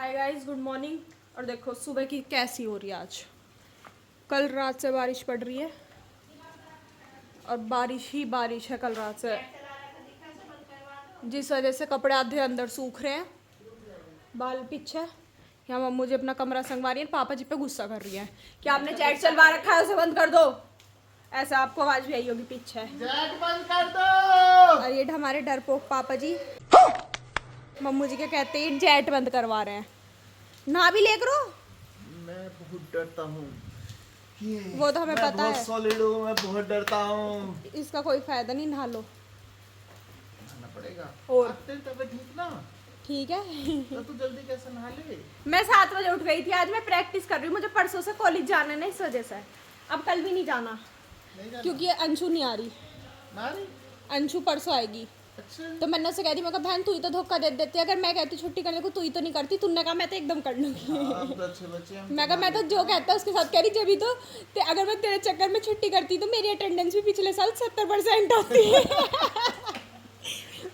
Hi guys, good morning. और देखो सुबह की कैसी हो रही है आज। कल रात से बारिश पड़ रही है और बारिश ही बारिश है कल रात से, जिस वजह से कपड़े आधे अंदर सूख रहे हैं। बाल पीछे यहाँ मम्मू जी अपना कमरा संगवा रही है, पापा जी पे गुस्सा कर रही है कि आपने चैट चलवा रखा है, उसे बंद कर दो। ऐसा आपको आवाज भी आई होगी पीछे, चैट बंद कर दो। और ये हमारे डरपोक पापा जी मम्मू जी के कहते ही जेट बंद करवा रहे हैं। ना भी ले करो, मैं बहुत डरता हूँ। वो तो हमें पता है। सॉलिड हूँ, मैं बहुत डरता हूँ। इसका कोई फायदा नहीं, नहा लो। नहाना पड़ेगा। और तेरी तबीयत ठीक ना? ठीक है। तो तू जल्दी कैसे नहा ले? मैं 7 बजे उठ गई थी। आज मैं प्रैक्टिस कर रही हूँ, मुझे परसों से कॉलेज जाना है ना, इस वजह से। अब कल भी नहीं जाना, नहीं जाना? क्योंकि अंशु नहीं आ रही। ना रही? अंशु परसों आएगी। अच्छा। तो मैंने उससे कह दी, मैं कहा बहन तू ही तो धोखा दे देती है, अगर मैं कहती छुट्टी करने को तू ही तो नहीं करती। तुमने कहा मैं तो एकदम कर लूंगी। आप तो अच्छे बच्चे हैं। मैं कहा मैं तो जो कहता है उसके साथ कह रही, जब भी तो अगर मैं तेरे चक्कर में छुट्टी करती तो मेरी अटेंडेंस भी पिछले साल 70% आती है।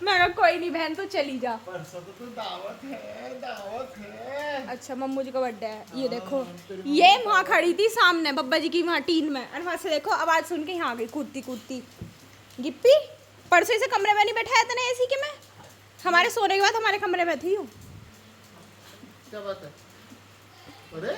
मैं कहा कोई नहीं बहन तू चली जा। परसों तो दावत है, दावत है। अच्छा मम्मू जी का बर्थडे है। ये देखो, ये वहाँ खड़ी थी सामने बब्बा जी की वहाँ टीन में, और वहाँ से देखो आवाज़ सुन के यहाँ आ गई कूदती कूदती। गिप्पी परसों से कमरे में नहीं बैठाया था ना एसी के में, हमारे सोने के बाद हमारे कमरे में थी। क्या बात है? अरे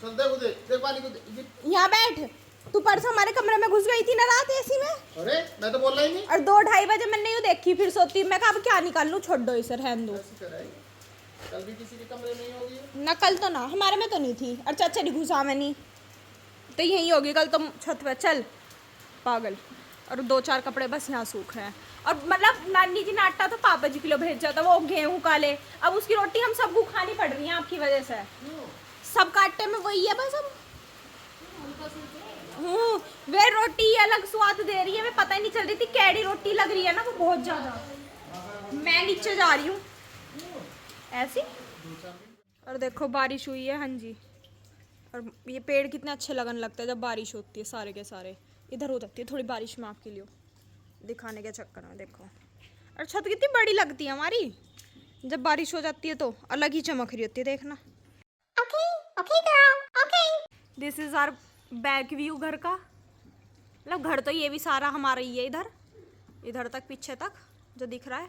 चल देखो, देख पानी को देख। यहाँ बैठ। तू परसों हमारे कमरे में घुस गई थी ना रात एसी में। अरे मैं तो बोल रहा ही नहीं। और 2-2:30 बजे मैंने यूँ देखी, फिर सोती। मैं कहा अब क्या निकाल लूँ, छोड़ दो इसे, रहने दो। कल भी किसी के कमरे में ही होगी ना कल तो ना हमारे में तो नहीं थी, और चाचा नहीं घुसा में नहीं, तो यहीं होगी कल तो छत पे। चल पागल। और 2-4 कपड़े बस यहाँ सूख रहे हैं। और मतलब नानी जी ने आटा तो पापा जी के लिए भेजा था, वो गेहूँ का ले। अब उसकी रोटी हम सबको खानी पड़ रही है आपकी वजह से। सब काटे में वही है बस। अब वे रोटी अलग स्वाद दे रही है, मैं पता ही नहीं चल रही थी कैडी रोटी लग रही है ना वो बहुत ज्यादा। मैं नीचे जा रही हूँ ऐसी। और देखो बारिश हुई है, हाँ जी। और ये पेड़ कितने अच्छे लगने लगते हैं जब बारिश होती है। सारे के सारे इधर हो जाती है थोड़ी बारिश में, आपके लिए दिखाने के चक्कर में। देखो, और छत कितनी बड़ी लगती है हमारी, जब बारिश हो जाती है तो अलग ही चमक रही होती है, देखना। This is our back view घर का। मतलब घर तो ये भी सारा हमारा ही है, इधर तक पीछे तक जो दिख रहा है।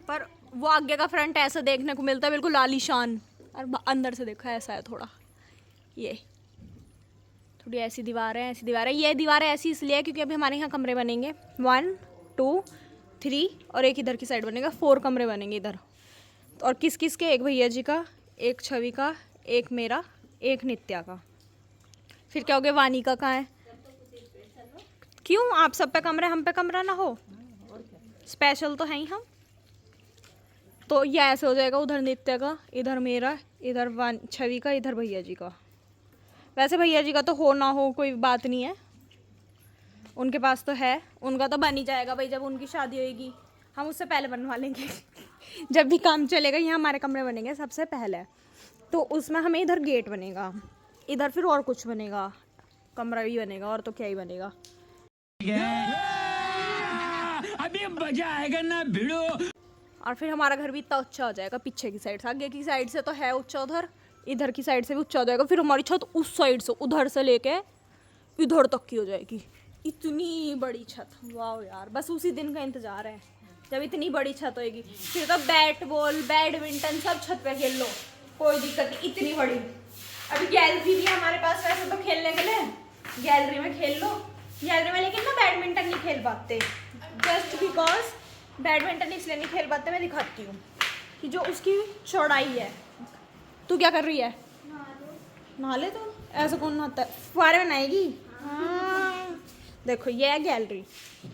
पर वो आगे का फ्रंट ऐसा देखने को मिलता है, बिल्कुल आलीशान। और अंदर से देखो ऐसा है थोड़ा, ये थोड़ी ऐसी दीवार है, ऐसी दीवार है। ये दीवारें ऐसी इसलिए है क्योंकि अभी हमारे यहाँ कमरे बनेंगे 1, 2, 3 और एक इधर की साइड बनेगा, 4 कमरे बनेंगे इधर। और किस किस के? एक भैया जी का, एक छवि का, एक मेरा, एक नित्या का। फिर क्या हो गया, वानी का कहाँ है? क्यों आप सब पे कमरा, हम पे कमरा ना हो? स्पेशल तो है ही हम। तो ये ऐसे हो जाएगा, उधर नित्य का, इधर मेरा, इधर छवि का, इधर भैया जी का। वैसे भैया जी का तो हो ना हो कोई बात नहीं है, उनके पास तो है, उनका तो बन ही जाएगा भाई। जब उनकी शादी होगी हम उससे पहले बनवा लेंगे। जब भी काम चलेगा यहाँ हमारे कमरे बनेंगे सबसे पहले, तो उसमें हमें इधर गेट बनेगा, इधर फिर और कुछ बनेगा, कमरा भी बनेगा, और तो क्या ही बनेगा। अभी मजा आएगा ना भिड़ो। और फिर हमारा घर भी इतना ऊंचा हो जाएगा, पीछे की साइड से, आगे की साइड से तो है ऊंचा, उधर इधर की साइड से भी ऊंचा हो जाएगा। फिर हमारी छत उस साइड से उधर से लेके इधर तक की हो जाएगी, इतनी बड़ी छत। वाह यार, बस उसी दिन का इंतजार है जब इतनी बड़ी छत होएगी। फिर तो बैट बॉल, बैडमिंटन सब छत पे खेल लो, कोई दिक्कत नहीं, इतनी बड़ी। अभी गैलरी भी है हमारे पास वैसे तो खेलने के लिए, गैलरी में खेल लो गैलरी में। लेकिन ना बैडमिंटन नहीं खेल पाते, जस्ट बिकॉज बैडमिंटन इसलिए नहीं खेल पाते, मैं दिखाती हूँ कि जो उसकी चौड़ाई है। तू क्या कर रही है? नहा ले। तो ऐसा कौन नहाता है? फुहारे में नहाएगी? हाँ। देखो ये है गैलरी,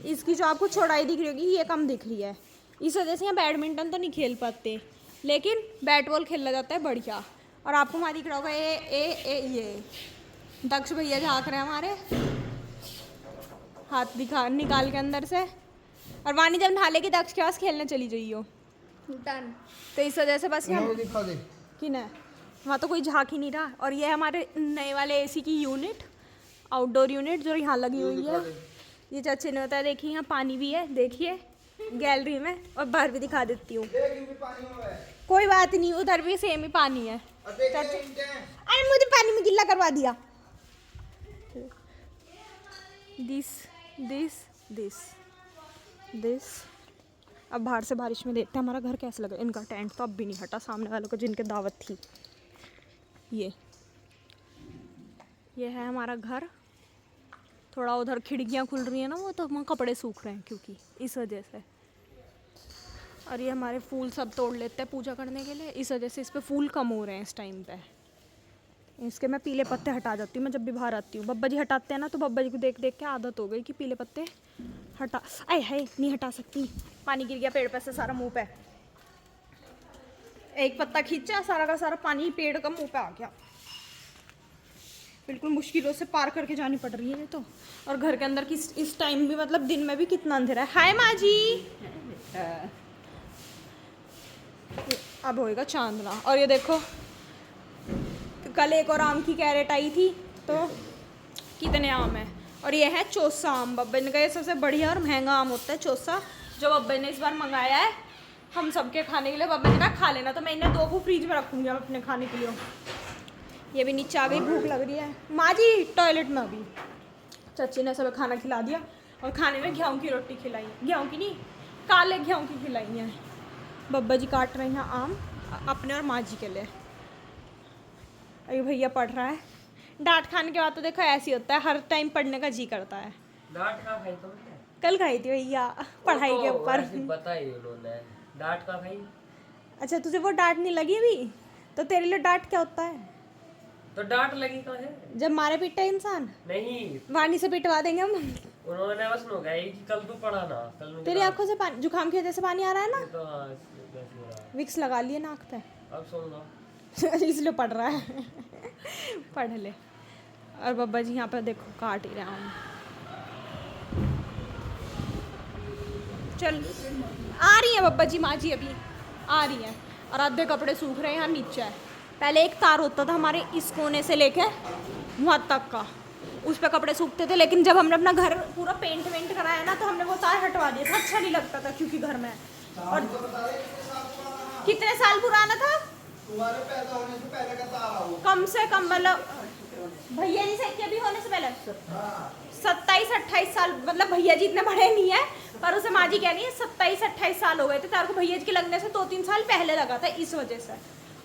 इसकी जो आपको चौड़ाई दिख रही होगी ये कम दिख रही है, इस वजह से यहाँ बैडमिंटन तो नहीं खेल पाते, लेकिन बैट बॉल खेला जाता है बढ़िया। और आपको वहाँ दिख रहा होगा ये दक्ष भैया झाँक रहे हैं हमारे, हाथ दिखा निकाल के अंदर से। और वानी जब नहा लेगी दक्ष के पास खेलने चली जाइयो, तो इस वजह से बस यहाँ कि ना वहाँ तो कोई झाँक ही नहीं रहा। और ये हमारे नए वाले एसी की यूनिट, आउटडोर यूनिट जो यहाँ लगी हुई है, ये चाचे ने होता है। देखिए यहाँ पानी भी है, देखिए गैलरी में, और बाहर भी दिखा देती हूँ। कोई बात नहीं, उधर भी सेम ही पानी है। और देख ले इनके अरे मुझे पानी में गिल्ला करवा दिया। दिस अब बाहर से बारिश में देखते हैं हमारा घर कैसा लगा। इनका टेंट तो अब भी नहीं हटा, सामने वालों को जिनके दावत थी। ये है हमारा घर। थोड़ा उधर खिड़कियाँ खुल रही हैं ना, वो तो वहाँ कपड़े सूख रहे हैं क्योंकि इस वजह से। और ये हमारे फूल सब तोड़ लेते हैं पूजा करने के लिए, इस वजह से इस पे फूल कम हो रहे हैं इस टाइम पे। इसके मैं पीले पत्ते हटा जाती हूँ मैं जब भी बाहर आती हूँ। बब्बा जी हटाते हैं ना, तो बब्बा जी को देख देख के आदत हो गई कि पीले पत्ते हटा। अरे है नहीं हटा सकती, पानी गिर गया पेड़ पे से सारा मुंह पे। एक पत्ता खींचा, सारा का सारा पानी पेड़ का मुंह पे आ गया। बिल्कुल मुश्किलों से पार करके जानी पड़ रही है तो। और घर के अंदर की इस टाइम भी, मतलब दिन में भी कितना अंधेरा है। हाय माँ जी। अब होएगा चांदना। और ये देखो, कल एक और आम की कैरेट आई थी, तो कितने आम है। और ये है चौसा आम। बब्बे ने कहा ये सबसे बढ़िया और महंगा आम होता है चौसा, जो बब्बे ने इस बार मंगाया है हम सबके खाने के लिए। बब्बे ने कहा खा लेना, तो मैं इन्हें 2 को फ्रिज में रखूँगी अब अपने खाने के लिए। ये भी नीचे आ गई, भूख लग रही है। माँ जी टॉयलेट में अभी। चाची ने सब खाना खिला दिया और खाने में गेहूँ की रोटी खिलाई है। गेहूँ की नहीं, काले गेहूँ की खिलाई है। बब्बा जी काट रहे हैं आम अपने और माँ जी के लिए। अरे भैया पढ़ रहा है। डांट खाने के बाद तो देखो ऐसी होता है, हर टाइम पढ़ने का जी करता है। डांट कहाँ खाई तुमने? कल खाई थी भैया पढ़ाई के ऊपर। बताई उन्होंने डांट कहाँ खाई। अच्छा तुझे वो डांट नहीं लगी अभी? तो तेरे लिए डांट क्या होता है? तो डांट लगी कहाँ है? जब मारे पीटे इंसान। नहीं, वाणी से पिटवा देंगे हम। उन्होंने बस नो गया कि कल तू पढ़ा ना, कल तेरी आंखों से पानी, जुकाम की वजह से पानी आ रहा है ना? तो हाँ, बस हो रहा है। विक्स लगा लिए नाक पे। अब सोऊंगा। इसलिए पढ़ रहा है। पढ़ ले। और बब्बा जी यहाँ पे देखो काट ही रहा हूँ। चल आ रही है बब्बा जी, माँ जी अभी आ रही है। और आधे कपड़े सूख रहे हैं, यहाँ नीचे है। पहले एक तार होता था हमारे इस कोने से लेके वहाँ तक का, उस पर कपड़े सूखते थे। लेकिन जब हमने अपना घर पूरा पेंट वेंट कराया ना, तो हमने वो तार हटवा दिया था। अच्छा नहीं लगता था क्योंकि घर में। और कितने साल पुराना था? तुम्हारे पैदा होने से पहले का तारा हो। कम से कम मतलब भैया जी से के भी होने से पहले 27-28 साल, मतलब भैया जी इतने बड़े नहीं है, पर उसे माँ जी कह रही है 27-28 साल हो गए थे तार को। भैया जी के लगने से 2-3 साल पहले लगा था इस वजह से।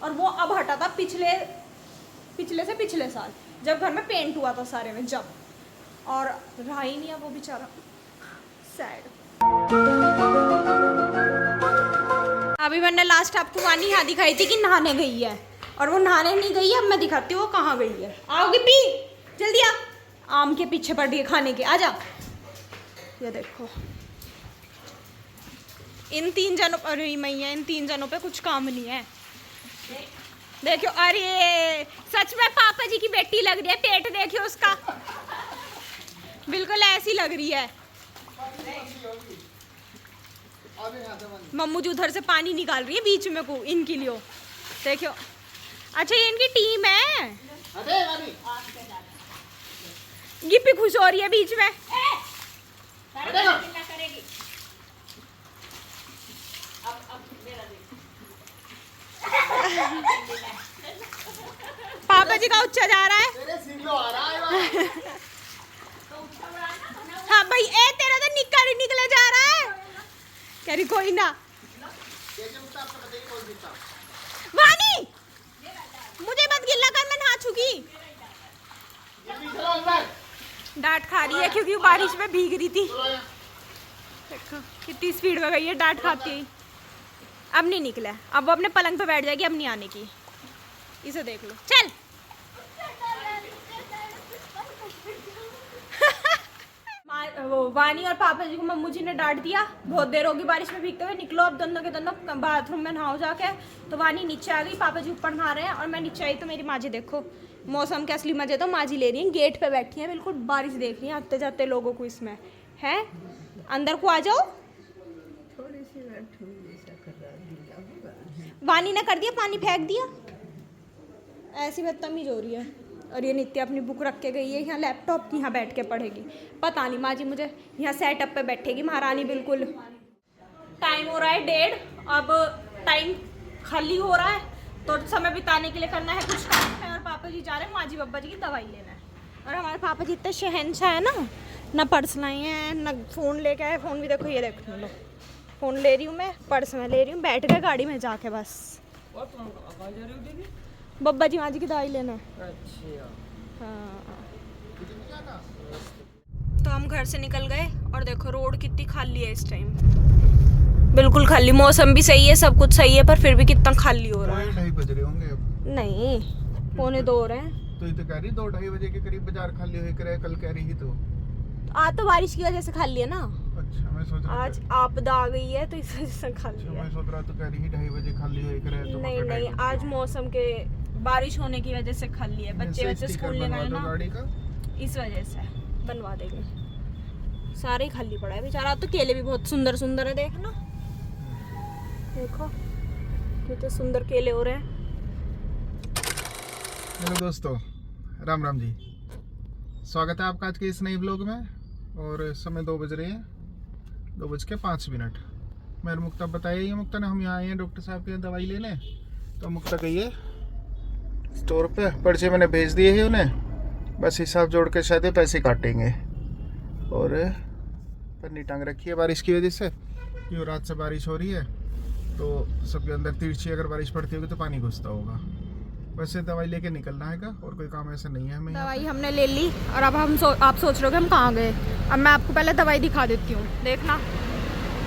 और वो अब हटा था पिछले साल, जब घर में पेंट हुआ था सारे में जब। और रहा ही नहीं है वो बेचारा, सैड। अभी मैंने लास्ट आपको वानी यहाँ दिखाई थी कि नहाने गई है, और वो नहाने नहीं गई है। अब मैं दिखाती हूँ वो कहाँ गई है। आओगी पी जल्दी आ। आम के पीछे पड़ रही है खाने के, आजा। ये देखो इन 3 जनों, अरे मैया इन 3 जनों पे कुछ काम नहीं है। देखो अरे सच में पापा जी की बेटी लग रही है। पेट देखियो उसका, बिल्कुल ऐसी लग रही है। मम्मू जी उधर से पानी निकाल रही है बीच में को इनके लिए, देखो। अच्छा ये इनकी टीम है। गिप्पी खुश हो रही है बीच में। पापा जी का उच्चा जा रहा है। हाँ भाई ए तेरा तो निक्का नहीं निकला जा रहा है। कह रही कोई ना। वानी मुझे मत गिल्ला कर, मैं नहा चुकी। डांट खा रही है क्योंकि बारिश में भीग रही थी। देखो कितनी स्पीड में गई है डांट खाती है। अब नहीं निकला, अब वो अपने पलंग पे बैठ जाएगी, अब नहीं आने की। इसे देख लो, चल। वो वानी और पापा जी को मम्मू जी ने डांट दिया। बहुत देर होगी बारिश में भीगते हुए, निकलो अब दोनों के दोनों बाथरूम में नहाओ जाके। तो वानी नीचे आ गई, पापा जी ऊपर नहा रहे हैं और मैं नीचे आई। तो मेरी माँ जी देखो मौसम के असली मजे तो माँ जी ले रही हैं। गेट पे बैठी हैं, बिल्कुल बारिश देख रही हैं आते जाते लोगों को। इसमें है अंदर को आ जाओ। वानी ने कर दिया, पानी फेंक दिया। ऐसी बदतमीज हो रही है। और ये नित्य अपनी बुक रख के गई है यहाँ लैपटॉप की, यहाँ बैठ के पढ़ेगी। पता नहीं माँ जी मुझे यहाँ सेटअप पे बैठेगी महारानी बिल्कुल। टाइम हो रहा है 1:30। अब टाइम खाली हो रहा है तो समय बिताने के लिए करना है कुछ काम है, और पापा जी जा रहे हैं माँ जी बब्बा जी की दवाई लेना है। और हमारे पापा जी इतने शहंशाह है ना पर्स लाए हैं ना फ़ोन लेके आए। फ़ोन भी देखो, ये देखो लो, फ़ोन ले रही हूँ मैं, पर्स में ले रही हूँ, बैठ गए गाड़ी में जाके बस। और तुम कहाँ जा रही हो दीदी? बब्बा जी माँ जी की दवाई लेना है। अच्छा। हाँ, तो हम घर से निकल गए और देखो रोड कितनी खाली है इस टाइम, बिल्कुल खाली। मौसम भी सही है, सब कुछ सही है, पर फिर भी कितना खाली हो रहा है। 2:30 बज रहे होंगे अब। नहीं, 1:45 हो रहे हैं। तो ये तो कह रही 2-2:30 बजे के करीब बाजार खाली हो करे, कल कह रही तो। आज तो बारिश की वजह से खाली है ना, अच्छा, मैं सोच रहा आज आपदा आ गई है तो इस वजह से खाली अच्छा, है। मैं सोच रहा तो कह रही 2:30 बजे खाली हो करे तो नहीं नहीं, आज मौसम के बारिश होने की वजह से खाली है। बच्चे स्कूल ले गए ना, गाड़ी का इस वजह से बनवा देंगे। सारे ही खाली पड़ा है बेचारा। तो केले भी बहुत सुंदर सुंदर है, देखना, देखो कितने सुंदर केले हो रहे हैं। हेलो दोस्तों, राम राम जी, स्वागत है आपका आज के इस नए व्लॉग में। और समय 2 बज रहे हैं, 2:05। मैं मुक्ता बताया ही, मुक्ता ने हम यहाँ आए हैं डॉक्टर साहब के दवाई लेने। तो मुक्ता गई है स्टोर पे, पर्चे मैंने भेज दिए हैं उन्हें, बस हिसाब जोड़ के शायद पैसे काटेंगे। और पन्नी टांग रखी है बारिश की वजह से, क्यों रात से बारिश हो रही है तो सबके अंदर तिरछी अगर बारिश पड़ती होगी तो पानी घुसता होगा। वैसे दवाई लेके निकलना है और कोई काम ऐसा नहीं है हमें। दवाई हमने ले ली और अब आप सोच रहे हो कि हम कहाँ गए। अब मैं आपको पहले दवाई दिखा देती हूँ, देखना,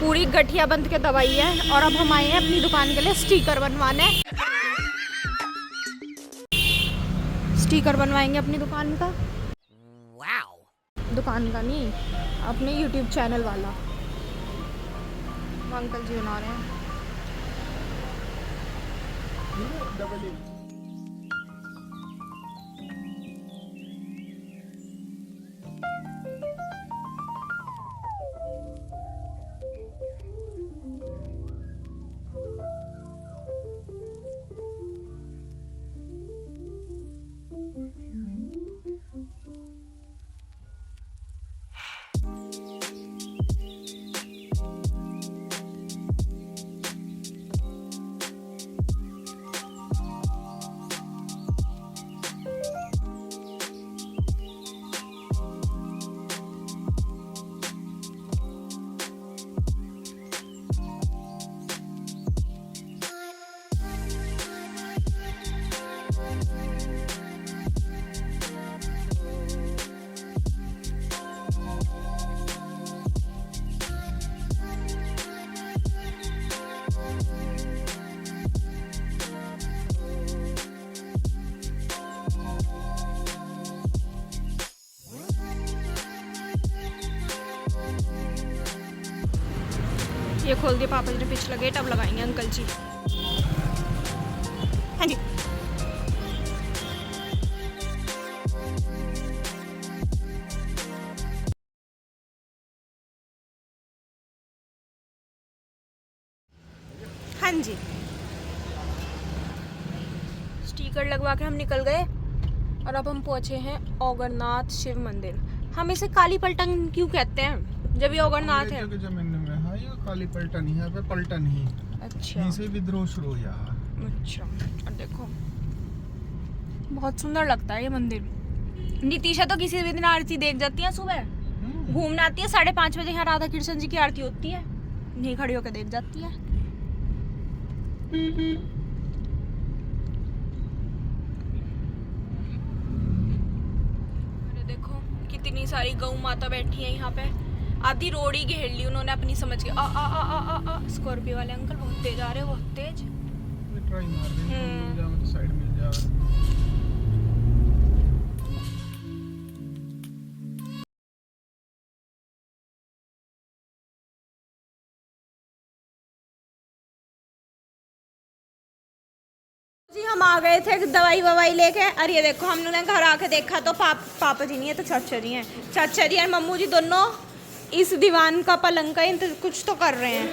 पूरी गठिया बंद के दवाई है। और अब हम आए हैं अपनी दुकान के लिए स्टिकर बनवाने। स्टिकर बनवाएंगे अपनी दुकान का। दुकान का नहीं, अपने YouTube चैनल वाला। अंकल जी बना रहे हैं। ये खोल दिया पापा जी ने पिछला गेट, अब लगाएंगे अंकल जी। हाँ जी, हाँ जी, स्टिकर लगवा के हम निकल गए और अब हम पहुंचे हैं ओगरनाथ शिव मंदिर। हम इसे काली पलटन क्यों कहते हैं, जब ये ओगरनाथ है। जमीन में है ये काली पलटन ही है, पलटन ही। अच्छा, यहीं से विद्रोह शुरू हो गया। अच्छा, और देखो बहुत सुंदर लगता है ये मंदिर। नितिशा तो किसी भी दिन आरती देख जाती है, सुबह घूमने आती है, 5:30 बजे यहाँ राधा कृष्ण जी की आरती होती है, यहीं खड़ी होकर देख जाती है। अरे देखो कितनी सारी गौ माता बैठी है यहाँ पे, आधी रोड ही घेर ली उन्होंने अपनी समझ के। स्कॉर्पियो वाले अंकल बहुत तेज आ रहे हैं, बहुत तेज। ट्राई मार दे, साइड मिल जाए। जी हम आ गए थे दवाई ववाई लेके, और ये देखो हम लोगों ने घर आके देखा तो पापा जी नहीं है तो चाचा जी हैं। चाचा जी और मम्मू जी दोनों इस दीवान का पलंग का कुछ तो कर रहे हैं,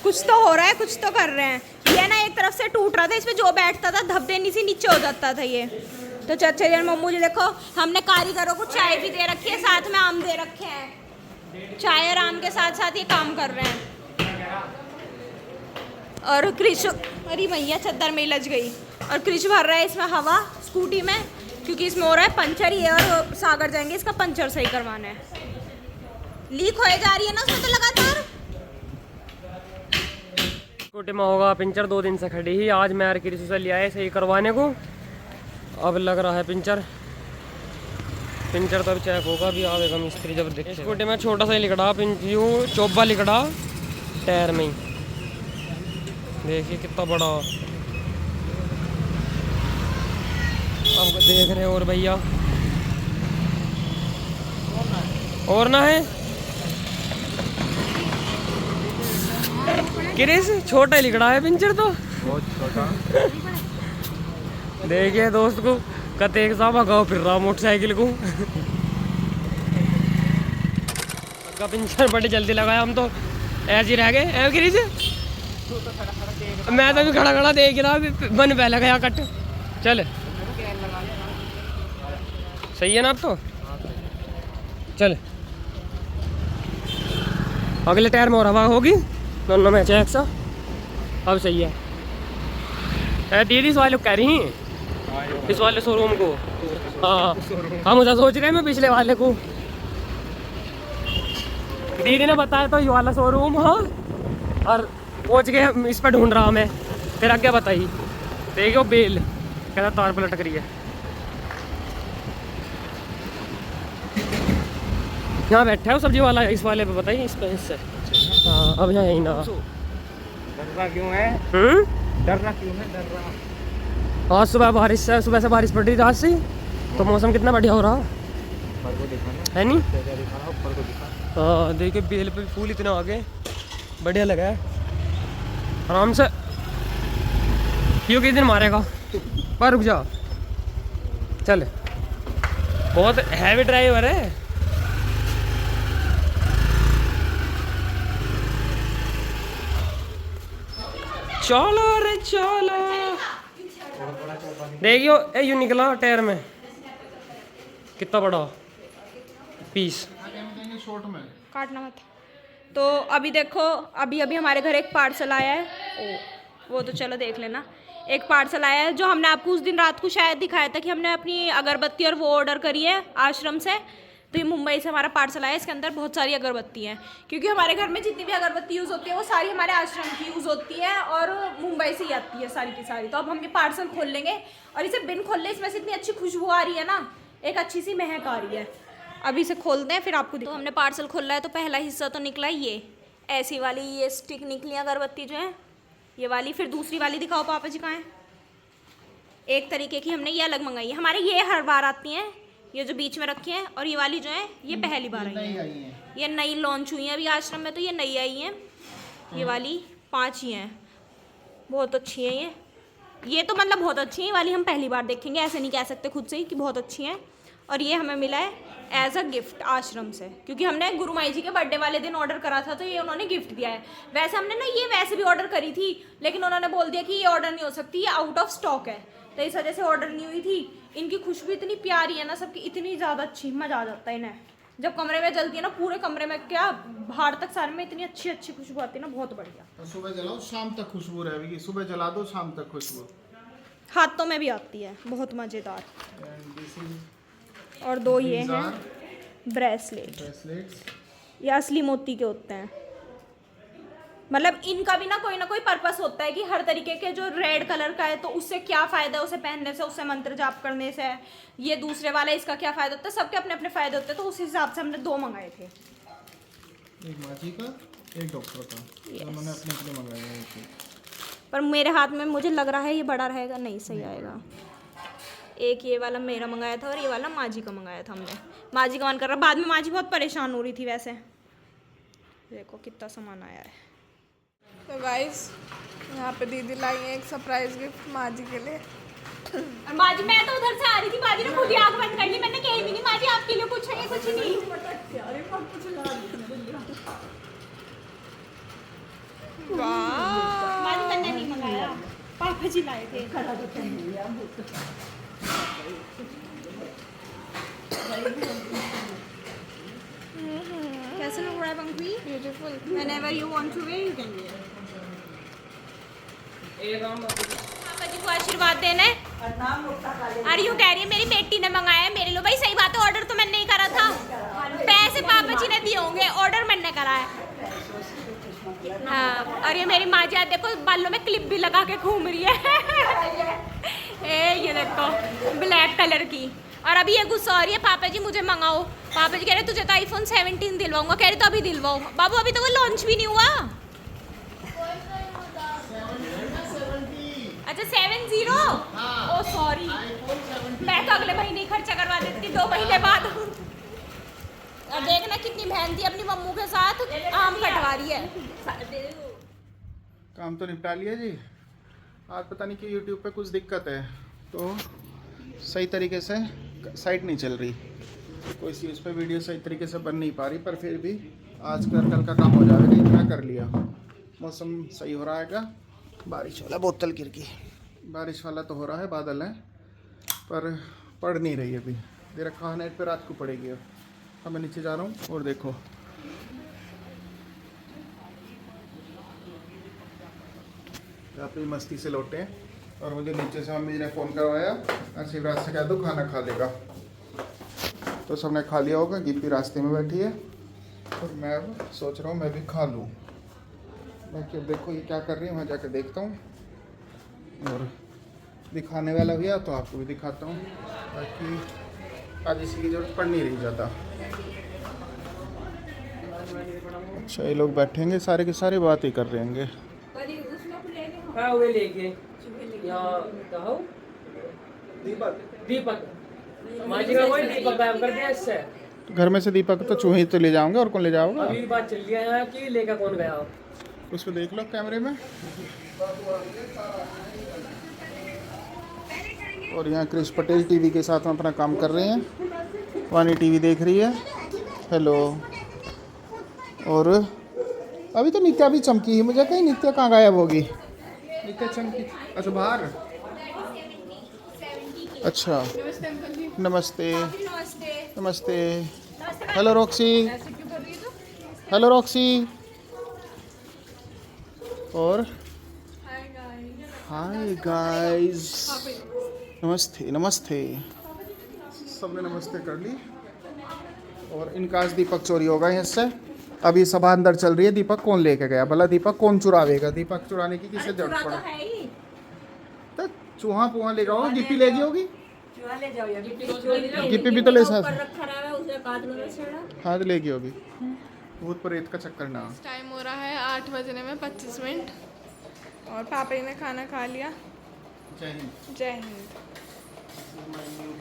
कुछ तो हो रहा है, कुछ तो कर रहे हैं। ये ना एक तरफ से टूट रहा था, इसमें जो बैठता था धबदेनी से नीचे हो जाता था ये। तो चाचा जी और मम्मू जी देखो, हमने कारीगरों को चाय भी दे रखी है, साथ में आम दे रखे हैं। चाय और आम के साथ साथ ये काम कर रहे हैं। और क्रिश, अरे भैया चद्दर में ही लज गई। और क्रिश भर रहा है इसमें हवा स्कूटी में, क्योंकि इसमें हो रहा है पंचर ही है और सागर जाएंगे इसका पंचर सही करवाना है। लीक होए जा रही है ना उसमें तो लगातार। स्कूटी में होगा पंचर, 2 दिन से खड़ी ही। आज मैं क्रिश से लिया है सही करवाने को। अब लग रहा है पंचर तो अब चेक होगा, अभी आएगा मिस्त्री जब देखे। स्कूटी में छोटा सा ही लिखड़ा यूँ चोबा लिखड़ा टायर में ही, देखिए कितना बड़ा। अब देख रहे और भैया और ना है क्रिश, छोटा ही लिखड़ा है पिंचर तो बहुत छोटा। देखिए दोस्त को कते एक साहब गाँव फिर रहा मोटरसाइकिल को। का पिंचर बड़ी जल्दी लगाया, हम तो ऐसे ही रह गए। ऐ क्रिश, मैं तो अभी खड़ा खड़ा देख रहा, बन पहले गया कट। चल सही है ना अब तो, चल अगले टायर में और हवा होगी, दोनों में चेक सा। अब सही है दीदी, इस वाले को कह रही हैं, इस वाले शोरूम को। हाँ हम उसे सोच रहे हैं, मैं पिछले वाले को। दीदी ने बताया तो ये वाला शोरूम, हाँ, और पहुँच के इस पर ढूंढ रहा मैं। फिर आगे बताई, देखो बेल कहता तार पर लटक रही है। यहाँ बैठा है वो सब्जी वाला, इस वाले पे बताइए, इस पे इससे। हाँ अब यहाँ यही ना डर रहा क्यों है? डर रहा क्यों है? डर रहा। आज सुबह से बारिश पड़ रही रात से, तो मौसम कितना बढ़िया हो रहा ऊपर को दिखा ना, है नहीं। दिखा ऊपर को दिखा। हाँ देखिए बेल पे फूल इतने आगे, बढ़िया लगा है। आराम से क्यों किस दिन मारेगा, पर रुक जा। चल बहुत हैवी ड्राइवर है। चलो रे चलो, देखियो ये निकला टायर में कितना बड़ा पीस। शॉर्ट में काटना मत। तो अभी देखो, अभी हमारे घर एक पार्सल आया है। वो तो चलो देख लेना। एक पार्सल आया है जो हमने आपको उस दिन रात को शायद दिखाया था कि हमने अपनी अगरबत्ती और वो ऑर्डर करी है आश्रम से। तो ये मुंबई से हमारा पार्सल आया, इसके अंदर बहुत सारी अगरबत्ती हैं, क्योंकि हमारे घर में जितनी भी अगरबत्ती यूज़ होती है वो सारी हमारे आश्रम की यूज़ होती है और मुंबई से ही आती है सारी की सारी। तो अब हम ये पार्सल खोल लेंगे और इसे बिन खोलने इसमें से इतनी अच्छी खुशबू आ रही है ना, एक अच्छी सी महक आ रही है। अभी इसे खोलते हैं फिर आपको। तो हमने पार्सल खोला है, तो पहला हिस्सा तो निकला ये ऐसी वाली, ये स्टिक निकली अगरबत्ती जो है ये वाली। फिर दूसरी वाली दिखाओ पापा जी कहाँ है। एक तरीके की हमने ये अलग मंगाई है। हमारे ये हर बार आती हैं, ये जो बीच में रखी हैं, और ये वाली जो है ये पहली बार आई है। ये नई लॉन्च हुई है अभी आश्रम में, तो ये नई आई हैं। ये वाली 5 ही हैं, बहुत अच्छी है ये तो मतलब बहुत अच्छी है। ये वाली हम पहली बार देखेंगे, ऐसे नहीं कह सकते खुद से ही कि बहुत अच्छी हैं। और ये हमें मिला है एज अ गिफ्ट आश्रम से, क्योंकि हमने गुरु माई जी के बर्थडे वाले दिन ऑर्डर करा था, तो ये उन्होंने गिफ्ट दिया है। वैसे हमने ना ये वैसे भी ऑर्डर करी थी, लेकिन उन्होंने बोल दिया कि ये ऑर्डर नहीं हो सकती, ये आउट ऑफ स्टॉक है, तो इस वजह से ऑर्डर नहीं हुई थी। इनकी खुशबू इतनी प्यारी है ना सबकी, इतनी ज़्यादा अच्छी, मज़ा आ जाता है इन्हें जब कमरे में जलती है ना, पूरे कमरे में क्या बाहर तक सारे में इतनी अच्छी अच्छी खुशबू आती है ना, बहुत बढ़िया। तो सुबह जलाओ शाम तक खुशबू रहेगी, सुबह जला दो शाम तक खुशबू। हाथों में भी आती है, बहुत मज़ेदार। और 2 ये हैं ब्रेसलेट, ये असली मोती के होते हैं। मतलब इनका भी ना कोई पर्पस होता है कि हर तरीके के, जो रेड कलर का है तो उससे क्या फ़ायदा है, उसे पहनने से, उससे मंत्र जाप करने से। ये दूसरे वाला, इसका क्या फ़ायदा होता है, सबके अपने अपने फ़ायदे होते हैं। तो उस हिसाब से हमने 2 मंगाए थे, एक माजी का एक डॉक्टर का, उन्होंने अपने अपने मंगाए हैं। पर मेरे हाथ में मुझे लग रहा है ये बड़ा रहेगा, नहीं सही आएगा। एक ये वाला मेरा मंगाया था और ये वाला माँ जी का मंगाया था हमने। माँ जी का मन कर रहा, बाद में माँ जी बहुत परेशान हो रही थी। वैसे देखो कितना सामान आया है। तो गाइस यहाँ पे दीदी लाई है एक सरप्राइज गिफ्ट माँ जी के लिए। और माँ जी, मैं तो उधर से आ रही थी, माँ जी ने खुद ही आँख बंद कर ली, मैंने कही भी नहीं माँ जी आपके लिए कुछ है, कुछ नहीं। वाह, माँ जी मैंने नहीं मंगाया, पापा जी लाए थे। कैसे लग रहा है पंखी? Beautiful. Whenever you want to wear, you can wear. पापा जी को आशीर्वाद देना है। और यूँ कह रही है मेरी बेटी ने मंगाया है मेरे लिए। भाई सही बात है, ऑर्डर तो मैंने नहीं करा था, पैसे पापा जी ने दिए होंगे, ऑर्डर मैंने करा है। हाँ, और ये मेरी माँ जी आज देखो बालों में क्लिप भी लगा के घूम रही है। ये देखो ब्लैक कलर की। और अभी ये गुस्सा हो रही है पापा जी मुझे मंगाओ। पापा जी कह रहे तुझे तो iPhone 17 दिलवाऊंगा। कह रही तो अभी दिलवाओ बाबू, अभी तो वो लॉन्च भी नहीं हुआ। अच्छा 70। ओ सॉरी, मैं तो अगले महीने ही खर्चा करवा देती 2 महीने बाद। और देखना कितनी मेहनती अपनी मम्मू के साथ आम कटवा रही है। काम तो निपटा लिया जी। आज पता नहीं कि YouTube पे कुछ दिक्कत है, तो सही तरीके से साइट नहीं चल रही, कोई चीज़ पे वीडियो सही तरीके से बन नहीं पा रही। पर फिर भी आज कल का काम हो जाएगा, इतना कर लिया। मौसम सही हो रहा है, बारिश वाला बोतल गिर गई। बारिश वाला तो हो रहा है, बादल है, पर पड़ नहीं रही अभी। दे रखा है नेट पे, रात को पड़ेगी। अब मैं नीचे जा रहा हूँ और देखो यहाँ पे मस्ती से लौटे हैं। और मुझे नीचे से मम्मी ने फ़ोन करवाया और शिवराज से कह दो खाना खा लेगा, तो सबने खा लिया होगा। गिप्पी रास्ते में बैठी है और मैं अब सोच रहा हूँ मैं भी खा लूँ। बाकी अब देखो ये क्या कर रही है, वहाँ जाकर देखता हूँ और दिखाने वाला भी है तो आपको भी दिखाता हूँ। बाकी आज इसकी जरूरत पड़ नहीं रही ज़्यादा। अच्छा ये लोग बैठेंगे सारे के सारे बात ही कर रहे होंगे। लेके यहाँ कहो दीपक माजी का कोई दीपक गायब कर दिया इससे। घर में से दीपक तो चूहे तो ले जाओगे, और कौन ले जाओगे? अभी बात चल रही है यहाँ की लेकर कौन गया? उसको देख लो कैमरे में। और यहाँ क्रिश पटेल टीवी के साथ में अपना काम कर रहे हैं। वानी टीवी देख रही है। हेलो। और अभी तो नित्या भी चमकी है, मुझे कहीं नित्या कहाँ गायब होगी? नित्या चमकी, अच्छा बाहर। अच्छा नमस्ते नमस्ते। Hello Roxy. Hello Roxy. और हाय गाइस, नमस्ते नमस्ते। सबने नमस्ते कर ली। और इनका आज दीपक चोरी होगा इससे। अभी सभा अंदर चल रही है, दीपक कौन लेके गया? भला दीपक कौन चुरावेगा? दीपक चुराने की किसे जरूरत पड़ा? तो चूहा पुहा ले जाओ, गिप्पी ले गई होगी। गिप्पी भी तो ले साथ हाँ ले गई होगी। भूत प्रेत का चक्कर ना। टाइम हो रहा है 8 बजने में 25 मिनट और पापा जी ने खाना खा लिया। जय हिंद। जय हिंद।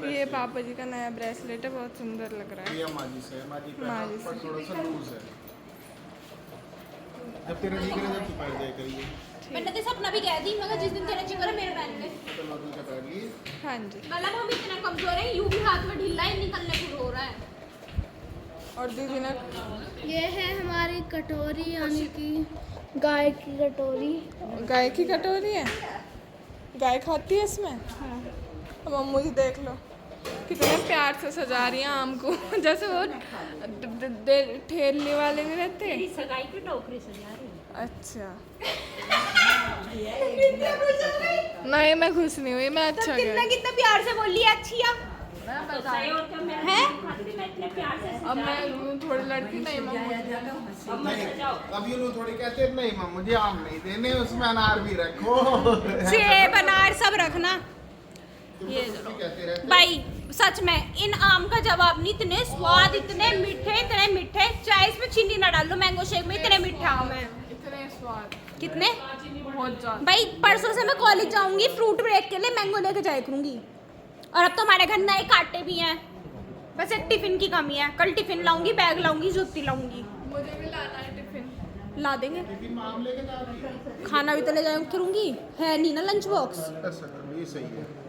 ये पापा जी का नया ब्रेसलेट है, बहुत सुंदर लग रहा है। ये माजी से है, माजी पे माजी पर थोड़ा सा लूज है। जब तेरा जी करे जब तू पहन जाए करिए। मैंने तो सपना भी कह दी, मगर जिस दिन तेरा जी करे मेरे पहन के। तो लोगों का पहन लिए। हाँ जी। मतलब हम इतना कमजोर है, यूं भी हाथ में ढीला ही निकलने को हो रहा है। और दीदी ने ये है हमारी कटोरी, यानी कि गाय की कटोरी। गाय की कटोरी है। गाय खाती है इसमें? अब अम्मू जी देख लो कितने प्यार से सजा रही हैं आम को। जैसे वो ठेले वाले नहीं रहते। सगाई की टोकरी सजा रही। अच्छा नहीं मैं खुश नहीं हुई, मैं अच्छा कितना कितना प्यार से बोली है अच्छी आप है। अब मैं थोड़ी लड़की नहीं अब यूँ थोड़ी कहते नहीं मम्मा मुझे आम नहीं देने, उसमें अनार भी रखो। सेब अनार सब रखना। ये कहते रहते। भाई सच में इन आम का जवाब नहीं। इतने स्वाद, इतने मीठे, चाहे इसमें चीनी ना डालो। मैंगो शेक में इतने मीठे आम है। इतने स्वाद कितने बहुत ज्यादा। भाई परसों से मैं कॉलेज जाऊंगी, फ्रूट ब्रेक के लिए मैंगो लेके जाया करूंगी। और अब तो हमारे घर नए कांटे भी हैं, बस एक टिफिन की कमी है। कल टिफिन लाऊंगी, बैग लाऊंगी, जूती लाऊंगी। मुझे भी लाना है टिफिन। ला देंगे। खाना भी तो ले जाऊंगी करूंगी, है नहीं ना लंच बॉक्स। ऐसा करो, ये सही है।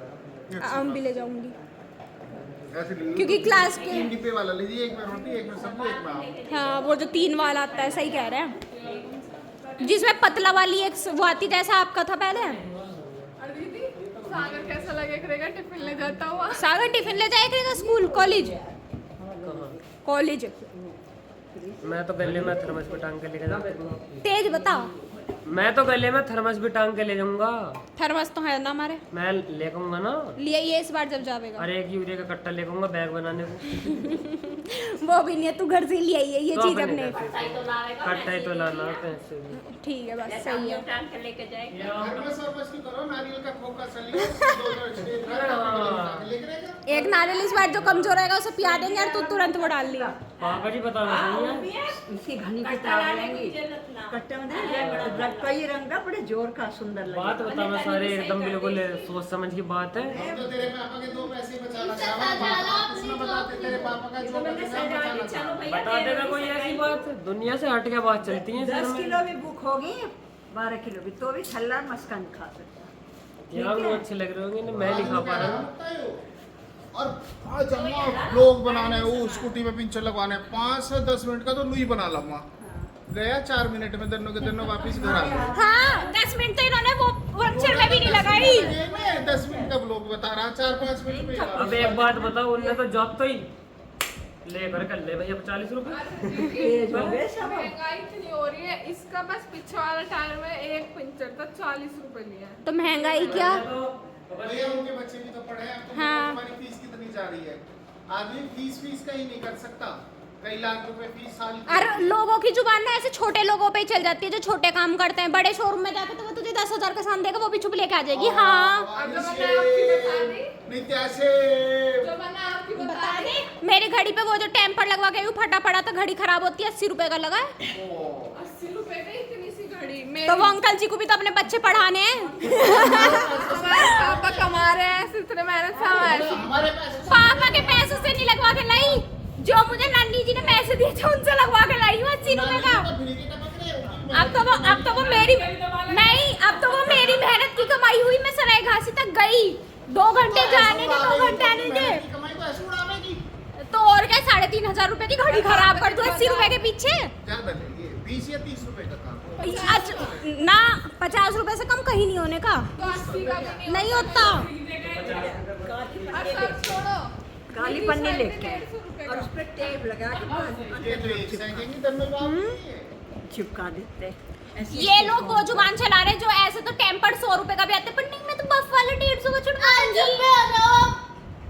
आम भी ले जाऊंगी ऐसे ले लो। क्योंकि क्लास के 3 डिब्बे वाला लीजिए, एक में रोटी, एक में सब्जी, एक में आम। हाँ वो जो 3 वाला आता है, सही कह रहे हैं। जिसमें पतला वाली एक वो आती, जैसा आपका था पहले। और दीदी सागर कैसा लगे करेगा टिफिन ले जाता हुआ? सागर टिफिन ले जाया करेगा स्कूल, कॉलेज। मैं तो पहले मैं थर्मस पे टांग के लेके जाता हूँ। तेज बता। मैं तो गले में थर्मस भी टांग के ले जाऊंगा। थर्मस तो है ना हमारे, मैं ले आऊंगा ना। लिए ये इस बार जब जावेगा। अरे एक यूरिया का कट्टा ले आऊंगा बैग बनाने को। वो भी नहीं है, तू घर से ले आई है ये तो चीज अपने अपने। कट्टा ही तो लाना पैसे भी। ठीक है, बस सही है। थर्मस वर्मस की करो, नारियल का खोखा चलिए, 2 लेके रहेगा। एक नारियल इस बार जो कमजोर रहेगा उसे पिया देंगे यार, तू तुरंत वो डाल लिया। पापा जी बताना सही है। इसकी घनी किताब लेंगी कट्टे में कई रंग का बड़े जोर का सुंदर लगे। बात बताना सारे एकदम बिल्कुल सोच समझ की बात है। हम तो तेरे पापा के 2 पैसे बचाना चाहते हैं, बताते तेरे पापा का जो बचाना चाहते। बता देगा कोई ऐसी बात, दुनिया से हट के बात चलती है। 10 किलो भी भूख होगी 12 किलो भी तो भी छल्ला मस्का नहीं खा सकता। यार वो अच्छे लग रहे होंगे ना, मैं नहीं खा पा रहा हूँ। और आज हम लोग बनाने वो स्कूटी में पिंचर लगवाने 5 से 10 मिनट का तो लुई बना लूंगा। गया 4 मिनट में दोनों के दोनों वापस घर आ गए। हाँ 10 मिनट तो इन्होंने वो अक्षर में भी नहीं लगाई। 10 मिनट का लोग बता रहा 4-5 मिनट में। अब एक बात बताओ, उनने तो जॉब तो ही लेकर कर ले भैया 40 रुपए। तेज हो गए सब। महंगाई इतनी हो रही है, इसका बस पीछे वाला टायर में एक पंचर था 40 रुपए लिया है। तो महंगाई क्या। भैया उनके बच्चे भी तो पढ़े हैं, तो हाँ। तुम्हारी फीस कितनी जा रही है? आदमी फीस कहीं नहीं कर सकता, कई लाख रुपए फीस साल की। अरे लोगों की जुबान ना ऐसे छोटे लोगों पे ही चल जाती है जो छोटे काम करते हैं। बड़े शोरूम में जाके तो वो तुझे 10,000 का सामान देगा, वो भी चुप लेके आ जाएगी। हाँ जो मैंने आपकी बता दी, नित्या से जो मैंने आपकी बता दी। मेरी घड़ी पे वो जो टेम्पर लगवा के भी फटा पड़ा था, घड़ी खराब होती है, 80 रुपए का लगा है। 80 रुपए की इतनी सी घड़ी। तो वो अंकल जी को भी तो अपने बच्चे पढ़ाने हैं। हमारे पापा कमा रहे हैं इतने मेहनत से, हमारे पैसे पापा के पैसों से नहीं लगवा के लाई, जो मुझे नानी जी ने पैसे दिए थे उनसे लगवा के लाई हूँ 80 रुपए का। अब तो वो मेरी नहीं, अब तो वो मेरी मेहनत की कमाई हुई। मैं सराय घासी तक गई, 2 घंटे जाने के 2 घंटे आने के, कमाई तो ऐसे उड़ावेगी। तो और क्या 3,500 रुपए की घड़ी खराब कर दो 80 रुपए के पीछे। ज्यादा नहीं, 20 या 30 रुपए का काम। ना 50 रुपए से कम कहीं नहीं होने का, तो 80 का भी नहीं होता। सर छोड़ो, काली पन्नी लेके और उस पर टेप लगा के ये तो एक सेकंड की दर में बात नहीं है। चिपका देते। ऐसे ये लोग वो जुबान चला रहे हैं जो ऐसे तो टेम्पर 100 रुपए का भी आते हैं, पर नहीं मैं तो बफ वाला 150 का छुड़वाऊंगी।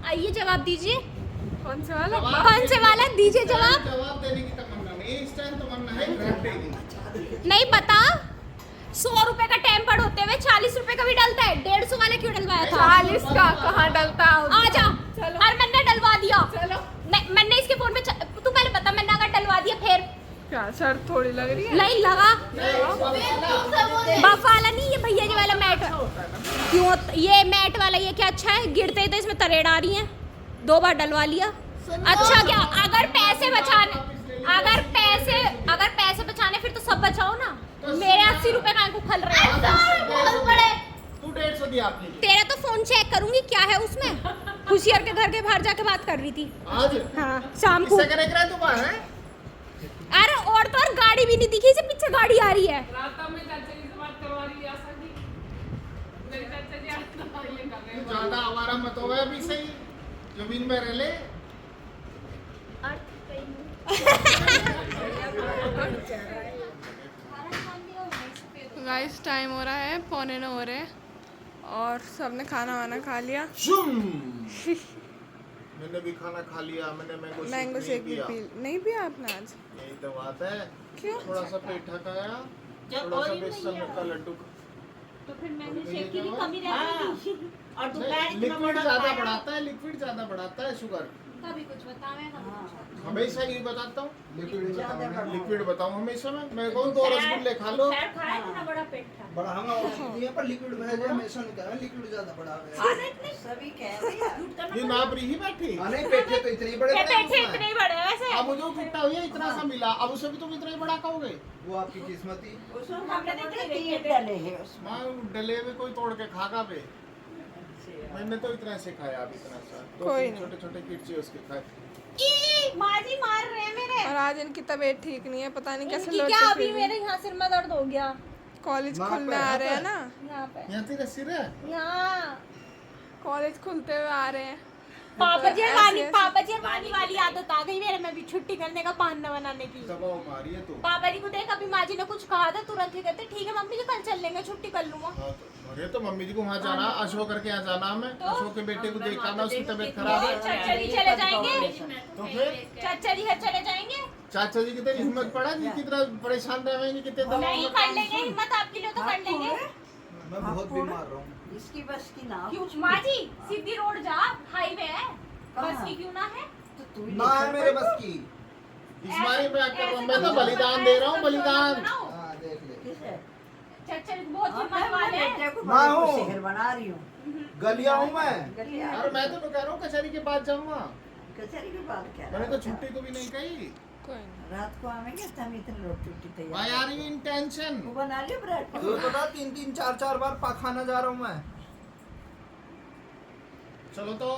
आइए जवाब दीजिए, कौन से वाला? कौन से वाला दीजिए जवाब। जवाब देने की तमन्ना नहीं, इस टाइम तमन्ना है घंटे की। नहीं पता, 100 रुपए का टेम्पर होते हुए 40 रुपए का भी डलता है। 150 वाला क्यों डलवाया था? 40 का कहाँ डलता है? आ जा। चलो। और मैंने डलवा दिया। चलो। मैंने इसके फोन पे तू पहले बता, मैंने अगर डलवा दिया फिर क्या शर्त थोड़ी लग रही है? नहीं लगा। बफ वाला नहीं, ये भैया जी वाला मैट। क्यों ये मैट वाला ये क्या अच्छा है, गिरते ही तो इसमें तरेड़ आ रही हैं। 2 बार डलवा लिया। अच्छा क्या, अगर पैसे बचाने फिर तो सब बचाओ ना। मेरे 80 रुपए का को खल रहे हैं। तू 150 दिया आपने। तेरा तो फोन चेक करूंगी क्या है उसमें। खुशियार के घर के बाहर जाके बात कर रही थी। आज हाँ शाम को। इससे करे करे तू बाहर है। अरे और तो और गाड़ी भी नहीं दिखी, इसे पीछे गाड़ी आ रही है। रात में चाचा जी से बात करवा रही है आशा जी। मेरे चाचा जी आज तो ये कर रहे हैं। ज्यादा आवारा मत हो अभी सही, जमीन में रह ले। गाइस टाइम हो रहा है 8:45 हो रहे हैं और सबने खाना वाना खा लिया। मैंने भी खाना खा लिया, मैंने मैंगो शेक भी नहीं पिया आपने आज? यही तो बात है। क्यों? थोड़ा सा पेठा खाया, थोड़ा सा बेसन का लड्डू। तो फिर मैंने शेक की भी कमी रहती थी। और दोपहर लिक्विड ज्यादा बढ़ाता है, लिक्विड ज्यादा बढ़ाता है शुगर। कभी कुछ बतावे कभी कुछ। हमेशा यही बताता हूँ, लिक्विड बताऊँ हमेशा। मैं कहूँ 2 रसगुल्ले खा लो। खाया इतना बड़ा पेट था। बढ़ाना और पर लिक्विड भेजे हमेशा नहीं कह रहा, लिक्विड ज्यादा बढ़ा रहे हैं। सभी कह रहे हैं ये नाप रही ही बैठी। नहीं पेटे तो इतने ही बड़े ये बड़े पेट इतने ही बड़े हैं वैसे। अब मुझे वो टूटा हुआ इतना सा मिला, अब उसे भी तुम इतना ही बड़ा खाओगे। वो आपकी किस्मत ही। उसमें हमने देखे 3 डले हैं उसमें। माँ डले में कोई तोड़ के खागा बे। मैंने तो इतना से खाया, अब इतना सा। कोई नहीं। छोटे छोटे किरचे उसके खाए। माजी मार रहे हैं मेरे। और आज इनकी तबीयत ठीक नहीं है, पता नहीं कैसे इनकी क्या अभी मेरे यहाँ सिर में दर्द हो गया। कॉलेज वहाँ खुलने पे, आ यहाँ रहे पे? हैं ना, यहाँ पे यहाँ तेरा सिर है। यहाँ कॉलेज खुलते हुए आ रहे हैं। पापा जी ऐसे- वाली आदत आ गई मेरे में भी। छुट्टी छुट्टी करने का बहाना बनाने की। दबाव मारी है तो। पापा जी को देख, अभी माँ जी ने कुछ कहा था तुरंत ही कहते ठीक है मम्मी जी कल चल लेंगे, छुट्टी कर लूंगा। हाँ, तो अरे तो मम्मी जी को वहाँ जाना, अशोक करके यहाँ जाना हमें। अशोक के बेटे को देख आना, उसकी तबीयत खराब है। चाचा जी चले जाएंगे, तो फिर चाचा जी घर चले जाएंगे। चाचा जी कितनी हिम्मत पड़ा जी, कितना परेशान रहेंगे, कितने दबाव नहीं कर लेंगे, हिम्मत आपके लिए तो कर लेंगे। मैं बहुत बीमार रहा हूँ। इसकी बस की ना क्यों माँ जी, सीधी रोड जा, हाईवे है, बस की क्यों ना है। तो तू ना है मेरे बस की। इस बारी मैं तो बलिदान दे रहा हूँ, बलिदान। हाँ देख ले। किसे चाचा जी बहुत हिम्मत वाले हैं। बेटे को मैं हूँ। बड़े शहर बना रही हूँ। गलिया हूँ मैं। गलिया अरे मैं तो कह रहा हूँ कचहरी के बाद जाऊंगा। कचहरी के बाद क्या मैंने तो छुट्टी को भी नहीं कही। कोई नहीं। रात को आवेंगे तो हम इतने रोटी Why तैयार are you in tension? वो बना लियो ब्रेड तो पता 3-3 4-4 बार पाखाना जा रहा हूँ मैं। चलो तो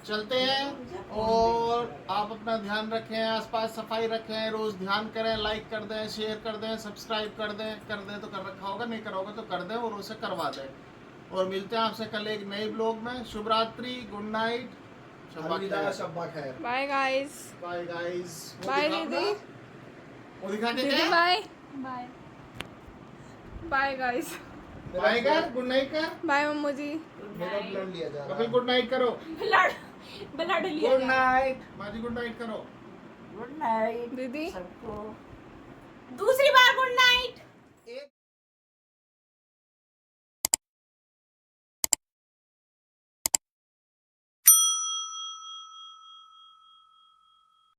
चलते हैं, और आप अपना ध्यान रखें, आसपास सफाई रखें, रोज ध्यान करें, लाइक कर दें, शेयर कर दें, सब्सक्राइब कर दें तो कर रखा होगा, नहीं करा होगा तो कर दें और उसे करवा दें। और मिलते हैं आपसे कल एक नए ब्लॉग में। शुभ रात्रि, गुड नाइट, अलविदा, शब्बा खैर। Bye guys. Bye guys. Bye दीदी। वो दिखा के दीदी क्या? Bye. Bye bye guys. Bye कर, गुड नाइट कर। बाय मम्मू जी। मेरा ब्लड लिया जा रहा कपिल है। गुड नाइट करो। ब्लड लिया गुड गया। नाइट। माजी गुड नाइट करो। गुड नाइट दीदी। सबको।